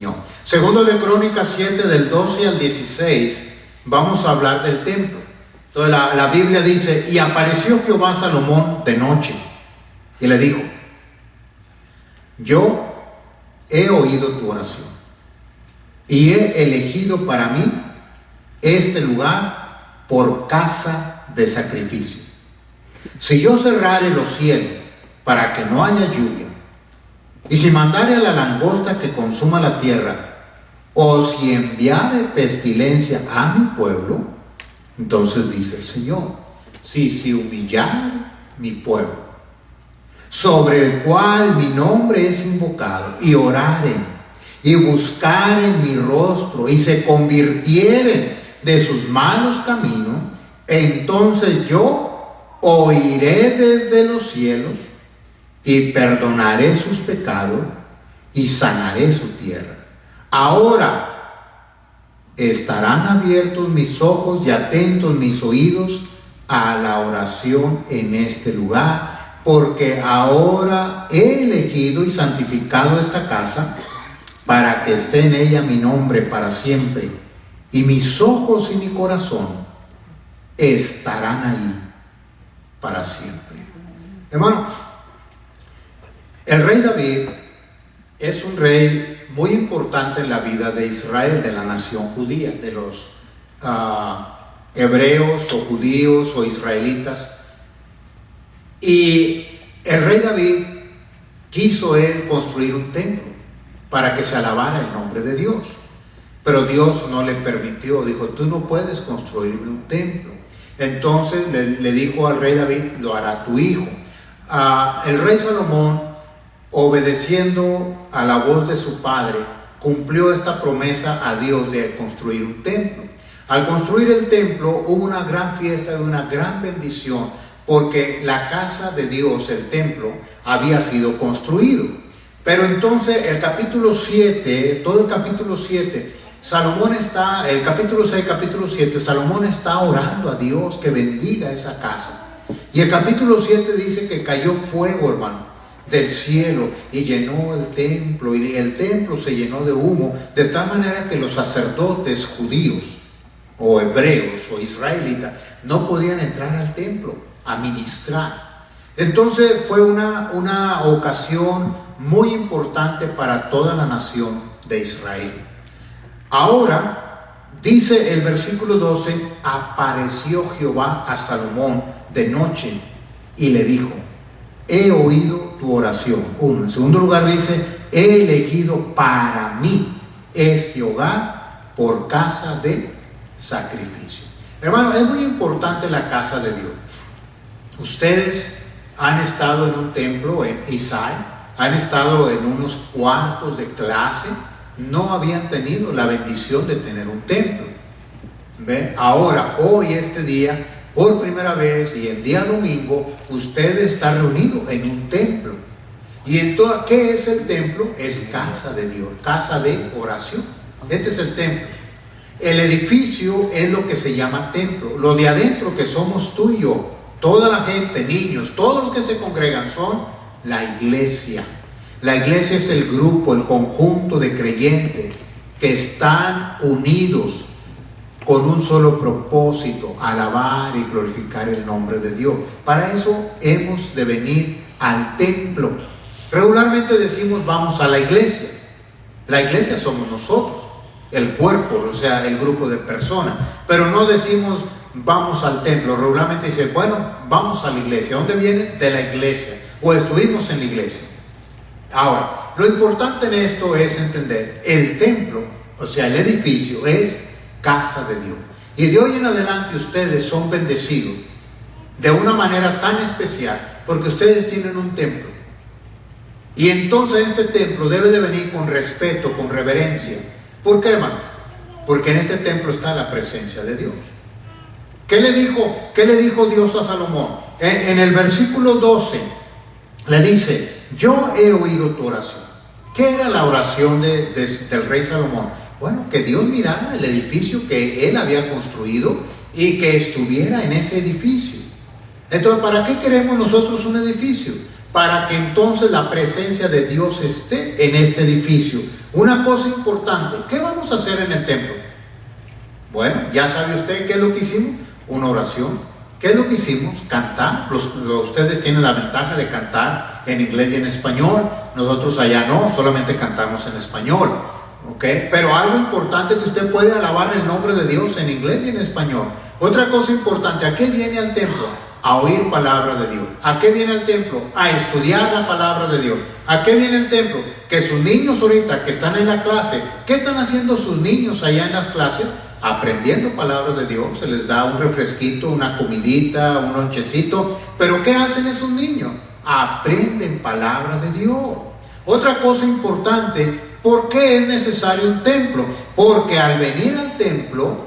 No. Segundo de Crónicas 7, del 12 al 16, vamos a hablar del templo. Entonces la Biblia dice, y apareció Jehová a Salomón de noche, y le dijo, yo he oído tu oración, y he elegido para mí este lugar por casa de sacrificio. Si yo cerrare los cielos para que no haya lluvia, y si mandare a la langosta que consuma la tierra, o si enviare pestilencia a mi pueblo, entonces dice el Señor, si se humillare mi pueblo, sobre el cual mi nombre es invocado, y oraren, y buscaren mi rostro, y se convirtieren de sus malos caminos, entonces yo oiré desde los cielos, y perdonaré sus pecados, y sanaré su tierra. Ahora estarán abiertos mis ojos y atentos mis oídos a la oración en este lugar, porque ahora he elegido y santificado esta casa, para que esté en ella mi nombre para siempre, y mis ojos y mi corazón estarán ahí para siempre. Hermano, el rey David es un rey muy importante en la vida de Israel, de la nación judía, de los hebreos o judíos o israelitas. Y el rey David quiso él construir un templo para que se alabara el nombre de Dios. Pero Dios no le permitió, dijo, tú no puedes construirme un templo. Entonces le dijo al rey David, lo hará tu hijo. El rey Salomón, obedeciendo a la voz de su padre, cumplió esta promesa a Dios de construir un templo. Al construir el templo hubo una gran fiesta y una gran bendición, porque la casa de Dios, el templo, había sido construido. Pero entonces el capítulo 7, todo el capítulo 7, Salomón está, el capítulo 6, capítulo 7, Salomón está orando a Dios que bendiga esa casa. Y el capítulo 7 dice que cayó fuego, hermano, del cielo y llenó el templo, y el templo se llenó de humo, de tal manera que los sacerdotes judíos o hebreos o israelitas no podían entrar al templo a ministrar. Entonces fue una ocasión muy importante para toda la nación de Israel. Ahora dice el versículo 12, apareció Jehová a Salomón de noche y le dijo, he oído tu oración. Uno. En segundo lugar dice, he elegido para mí este hogar por casa de sacrificio. Hermano, es muy importante la casa de Dios. Ustedes han estado en un templo en Isai, han estado en unos cuartos de clase, no habían tenido la bendición de tener un templo. ¿Ve? Ahora, hoy, este día, por primera vez y el día domingo, usted está reunido en un templo. Y entonces, ¿qué es el templo? Es casa de Dios, casa de oración. Este es el templo. El edificio es lo que se llama templo. Lo de adentro, que somos tú y yo, toda la gente, niños, todos los que se congregan, son la iglesia. La iglesia es el grupo, el conjunto de creyentes que están unidos con un solo propósito, alabar y glorificar el nombre de Dios. Para eso hemos de venir al templo. Regularmente decimos vamos a la iglesia. La iglesia somos nosotros, el cuerpo, o sea, el grupo de personas. Pero no decimos vamos al templo. Regularmente dice, bueno, vamos a la iglesia. ¿Dónde viene? De la iglesia. O estuvimos en la iglesia. Ahora, lo importante en esto es entender, el templo, o sea, el edificio, es casa de Dios. Y de hoy en adelante ustedes son bendecidos de una manera tan especial, porque ustedes tienen un templo. Y entonces este templo debe de venir con respeto, con reverencia. ¿Por qué, hermano? Porque en este templo está la presencia de Dios. ¿Qué le dijo Dios a Salomón? En el versículo 12 le dice, yo he oído tu oración. ¿Qué era la oración del rey Salomón? Bueno, que Dios mirara el edificio que él había construido y que estuviera en ese edificio. Entonces, ¿para qué queremos nosotros un edificio? para que entonces la presencia de Dios esté en este edificio. Una cosa importante, ¿qué vamos a hacer en el templo? Bueno, ya sabe usted qué es lo que hicimos, una oración. ¿Qué es lo que hicimos? Cantar. Ustedes tienen la ventaja de cantar en inglés y en español. Nosotros allá no, solamente cantamos en español. ¿Okay? Pero algo importante que usted puede alabar el nombre de Dios en inglés y en español. Otra cosa importante, ¿a qué viene al templo? A oír palabra de Dios. ¿A qué viene al templo? A estudiar la palabra de Dios. ¿A qué viene el templo? Que sus niños ahorita que están en la clase, ¿qué están haciendo sus niños allá en las clases? Aprendiendo palabra de Dios. Se les da un refresquito, una comidita, un lonchecito. Pero ¿qué hacen esos niños? Aprenden palabra de Dios. Otra cosa importante, ¿por qué es necesario un templo? Porque al venir al templo,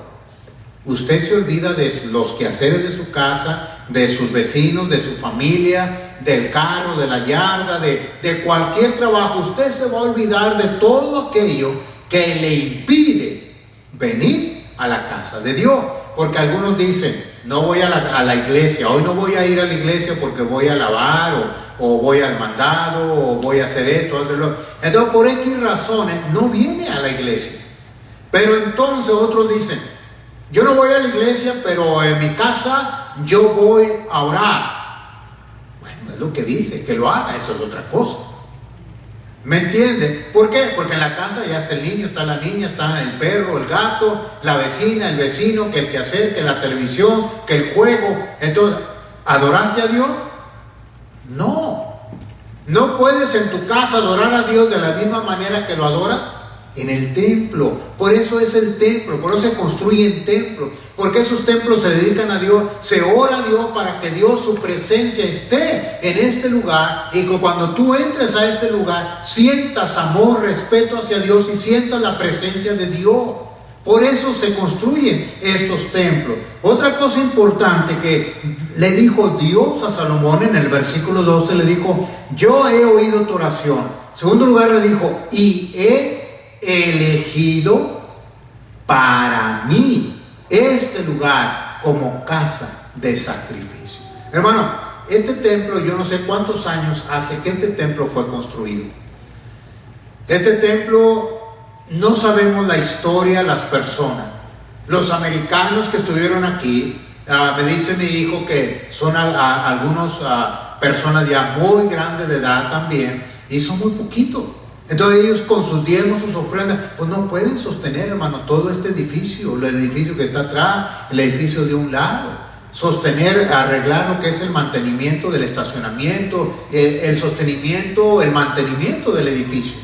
usted se olvida de los quehaceres de su casa, de sus vecinos, de su familia, del carro, de la yarda, de cualquier trabajo. Usted se va a olvidar de todo aquello que le impide venir a la casa de Dios. Porque algunos dicen, no voy a la iglesia, hoy no voy a ir a la iglesia porque voy a lavar o voy al mandado o voy a hacer esto, hacerlo. Entonces por X razones no viene a la iglesia. Pero entonces otros dicen, yo no voy a la iglesia, pero en mi casa yo voy a orar. Bueno, es lo que dice, que lo haga, eso es otra cosa. ¿Me entiende? ¿Por qué? Porque en la casa ya está el niño, está la niña, está el perro, el gato, la vecina, el vecino, que el quehacer, que la televisión, que el juego. Entonces, ¿adoraste a Dios? No. No puedes en tu casa adorar a Dios de la misma manera que lo adoras en el templo. Por eso es el templo, por eso se construyen templos, porque esos templos se dedican a Dios, se ora a Dios para que Dios, su presencia esté en este lugar, y que cuando tú entres a este lugar sientas amor, respeto hacia Dios y sientas la presencia de Dios. Por eso se construyen estos templos. Otra cosa importante que le dijo Dios a Salomón en el versículo 12, le dijo, yo he oído tu oración. En segundo lugar le dijo, y he elegido para mí este lugar como casa de sacrificio. Hermano, este templo, yo no sé cuántos años hace que este templo fue construido. Este templo, no sabemos la historia, las personas. Los americanos que estuvieron aquí, me dice mi hijo que son algunas personas ya muy grandes de edad también, y son muy poquitos. Entonces ellos con sus diezmos, sus ofrendas, pues no pueden sostener, hermano, todo este edificio, el edificio que está atrás, el edificio de un lado, sostener, arreglar lo que es el mantenimiento del estacionamiento, el sostenimiento, el mantenimiento del edificio.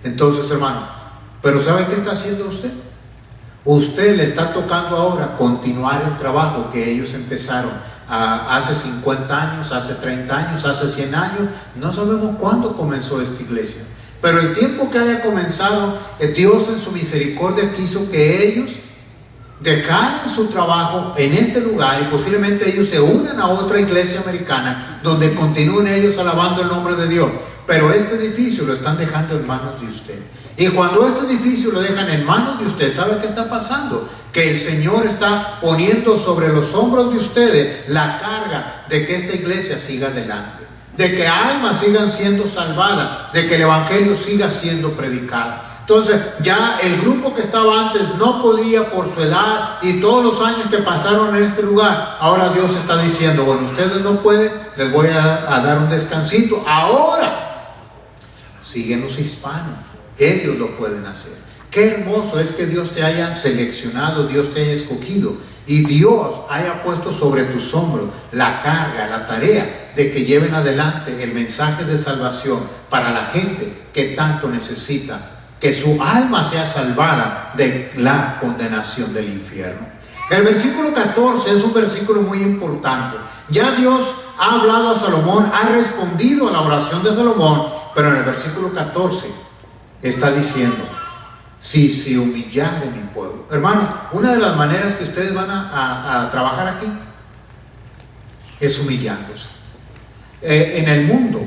Entonces, hermano, pero ¿sabe qué está haciendo usted? Usted le está tocando ahora continuar el trabajo que ellos empezaron hace 50 años, hace 30 años, hace 100 años. No sabemos cuándo comenzó esta iglesia. Pero el tiempo que haya comenzado, Dios en su misericordia quiso que ellos dejaran su trabajo en este lugar y posiblemente ellos se unan a otra iglesia americana donde continúen ellos alabando el nombre de Dios. Pero este edificio lo están dejando en manos de usted. Y cuando este edificio lo dejan en manos de usted, ¿sabe qué está pasando? Que el Señor está poniendo sobre los hombros de ustedes la carga de que esta iglesia siga adelante, de que almas sigan siendo salvadas, de que el evangelio siga siendo predicado. Entonces ya el grupo que estaba antes no podía por su edad y todos los años que pasaron en este lugar. Ahora Dios está diciendo, bueno, ustedes no pueden, les voy a dar un descansito. Ahora siguen los hispanos, ellos lo pueden hacer. Qué hermoso es que Dios te haya seleccionado, Dios te haya escogido y Dios haya puesto sobre tus hombros la carga, la tarea de que lleven adelante el mensaje de salvación para la gente que tanto necesita que su alma sea salvada de la condenación del infierno. El versículo 14 es un versículo muy importante. Ya Dios ha hablado a Salomón, ha respondido a la oración de Salomón, pero en el versículo 14 está diciendo, si se humillare mi pueblo. Hermano, una de las maneras que ustedes van a trabajar aquí es humillándose. En el mundo,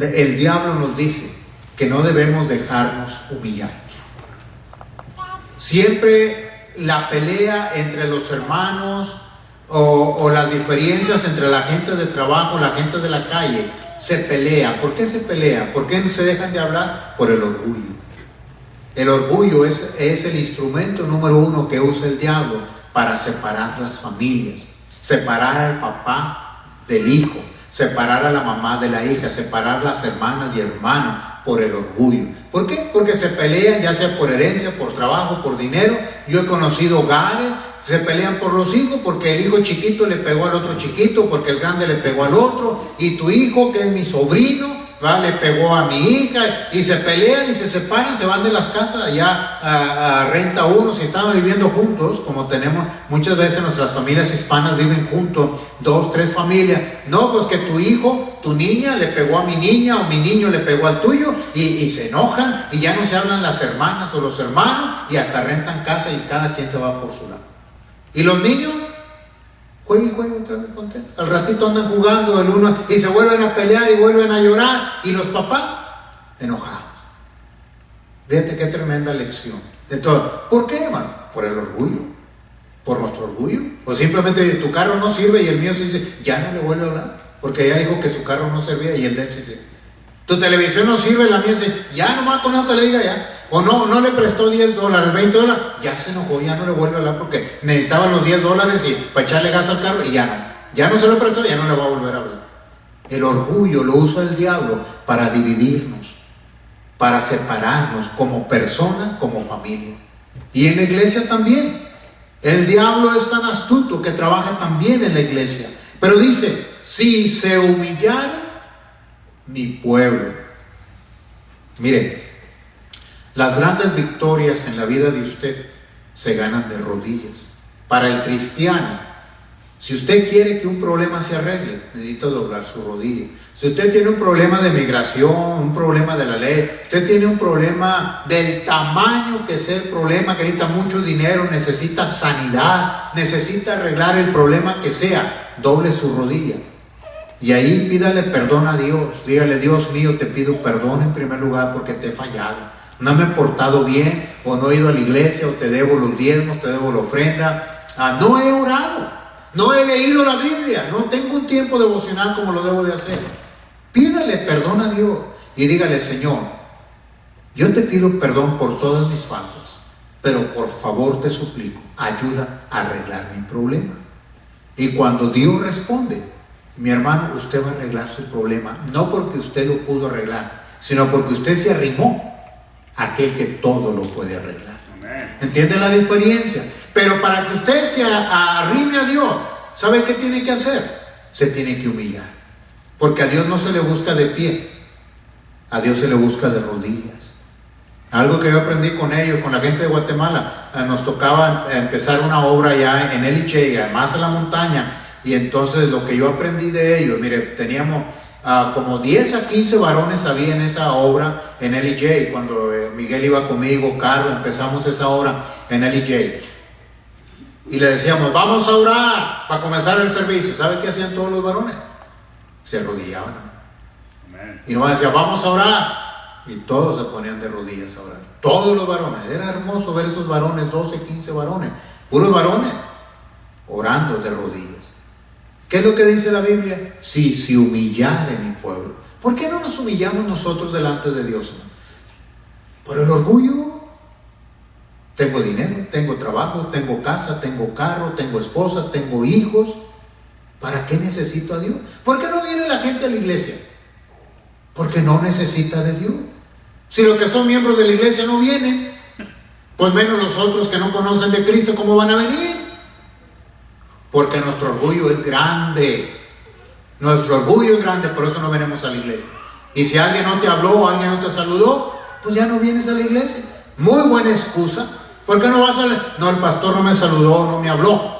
el diablo nos dice que no debemos dejarnos humillar. Siempre la pelea entre los hermanos, o las diferencias entre la gente de trabajo, la gente de la calle, se pelea. ¿Por qué se pelea? ¿Por qué no se dejan de hablar? Por el orgullo. El orgullo es el instrumento número uno que usa el diablo para separar las familias, separar al papá del hijo, separar a la mamá de la hija, separar las hermanas y hermanos por el orgullo. ¿Por qué? Porque se pelean, ya sea por herencia, por trabajo, por dinero. Yo he conocido hogares, se pelean por los hijos, porque el hijo chiquito le pegó al otro chiquito, porque el grande le pegó al otro, y tu hijo, que es mi sobrino, le pegó a mi hija, y se pelean y se separan, se van de las casas, allá a renta uno. Si estaban viviendo juntos, como tenemos muchas veces nuestras familias hispanas viven juntos, 2, 3 familias. No, pues que tu hijo, tu niña le pegó a mi niña, o mi niño le pegó al tuyo, y se enojan, y ya no se hablan las hermanas o los hermanos, y hasta rentan casa y cada quien se va por su lado. Y los niños juegan y juegan otra vez contentos. Al ratito andan jugando el uno y se vuelven a pelear y vuelven a llorar. Y los papás enojados. Fíjate qué tremenda lección. Entonces, ¿por qué, hermano? Por el orgullo. Por nuestro orgullo. O simplemente tu carro no sirve y el mío se dice, ya no le vuelve a hablar. Porque ella dijo que su carro no servía y el de él sí dice, tu televisión no sirve, la mía dice, ya nomás con eso que le diga ya. O no le prestó $10, $20, ya se enojó, ya no le vuelve a hablar porque necesitaba los $10 y para echarle gas al carro y ya no se lo prestó, ya no le va a volver a hablar. El orgullo lo usa el diablo para dividirnos, para separarnos como persona, como familia. Y en la iglesia también. El diablo es tan astuto que trabaja también en la iglesia. Pero dice, si se humillara mi pueblo. Mire, las grandes victorias en la vida de usted se ganan de rodillas. Para el cristiano, si usted quiere que un problema se arregle, necesita doblar su rodilla. Si usted tiene un problema de migración, un problema de la ley, usted tiene un problema del tamaño que sea el problema, que necesita mucho dinero, necesita sanidad, necesita arreglar el problema que sea, doble su rodilla. Y ahí pídale perdón a Dios. Dígale, Dios mío, te pido perdón en primer lugar porque te he fallado. No me he portado bien, o no he ido a la iglesia, o te debo los diezmos, te debo la ofrenda. No he orado, no he leído la Biblia, no tengo un tiempo devocional como lo debo de hacer. Pídale perdón a Dios y dígale, Señor, yo te pido perdón por todas mis faltas, pero por favor te suplico, ayuda a arreglar mi problema. Y cuando Dios responde, mi hermano, usted va a arreglar su problema, no porque usted lo pudo arreglar, sino porque usted se arrimó a aquel que todo lo puede arreglar. ¿Entiende la diferencia? Pero para que usted se arrime a Dios, ¿sabe qué tiene que hacer? Se tiene que humillar. Porque a Dios no se le busca de pie, a Dios se le busca de rodillas. Algo que yo aprendí con ellos, con la gente de Guatemala, nos tocaba empezar una obra allá en LJ, más en la montaña. Y entonces lo que yo aprendí de ellos, mire, teníamos como 10 a 15 varones había en esa obra en LJ. Cuando Miguel iba conmigo, Carlos, empezamos esa obra en LJ. Y le decíamos, vamos a orar para comenzar el servicio. ¿Sabe qué hacían todos los varones? Se arrodillaban. Amén. Y nomás decía, vamos a orar. Y todos se ponían de rodillas a orar. Todos los varones. Era hermoso ver esos varones, 12, 15 varones. Puros varones orando de rodillas. ¿Qué es lo que dice la Biblia? Si se humillare mi pueblo. ¿Por qué no nos humillamos nosotros delante de Dios? Por el orgullo. Tengo dinero, tengo trabajo, tengo casa, tengo carro, tengo esposa, tengo hijos. ¿Para qué necesito a Dios? ¿Por qué no viene la gente a la iglesia? Porque no necesita de Dios. Si los que son miembros de la iglesia no vienen, pues menos los otros que no conocen de Cristo, ¿cómo van a venir? Porque nuestro orgullo es grande. Nuestro orgullo es grande, por eso no venimos a la iglesia. Y si alguien no te habló o alguien no te saludó, pues ya no vienes a la iglesia. Muy buena excusa. ¿Por qué no vas a la... No, el pastor no me saludó, no me habló.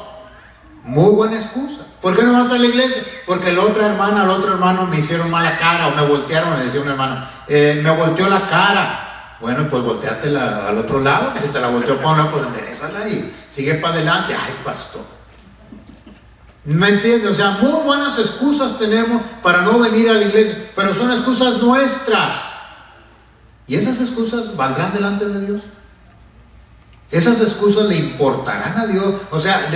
Muy buena excusa. ¿Por qué no vas a la iglesia? Porque la otra hermana, el otro hermano me hicieron mala cara o me voltearon, le decía un hermano, me volteó la cara. Bueno, pues volteátela al otro lado, pues si te la volteó para un lado, pues enderezala y sigue para adelante. Ay, pastor. ¿Me entiendes? O sea, muy buenas excusas tenemos para no venir a la iglesia, pero son excusas nuestras. ¿Y esas excusas valdrán delante de Dios? ¿Esas excusas le importarán a Dios? O sea,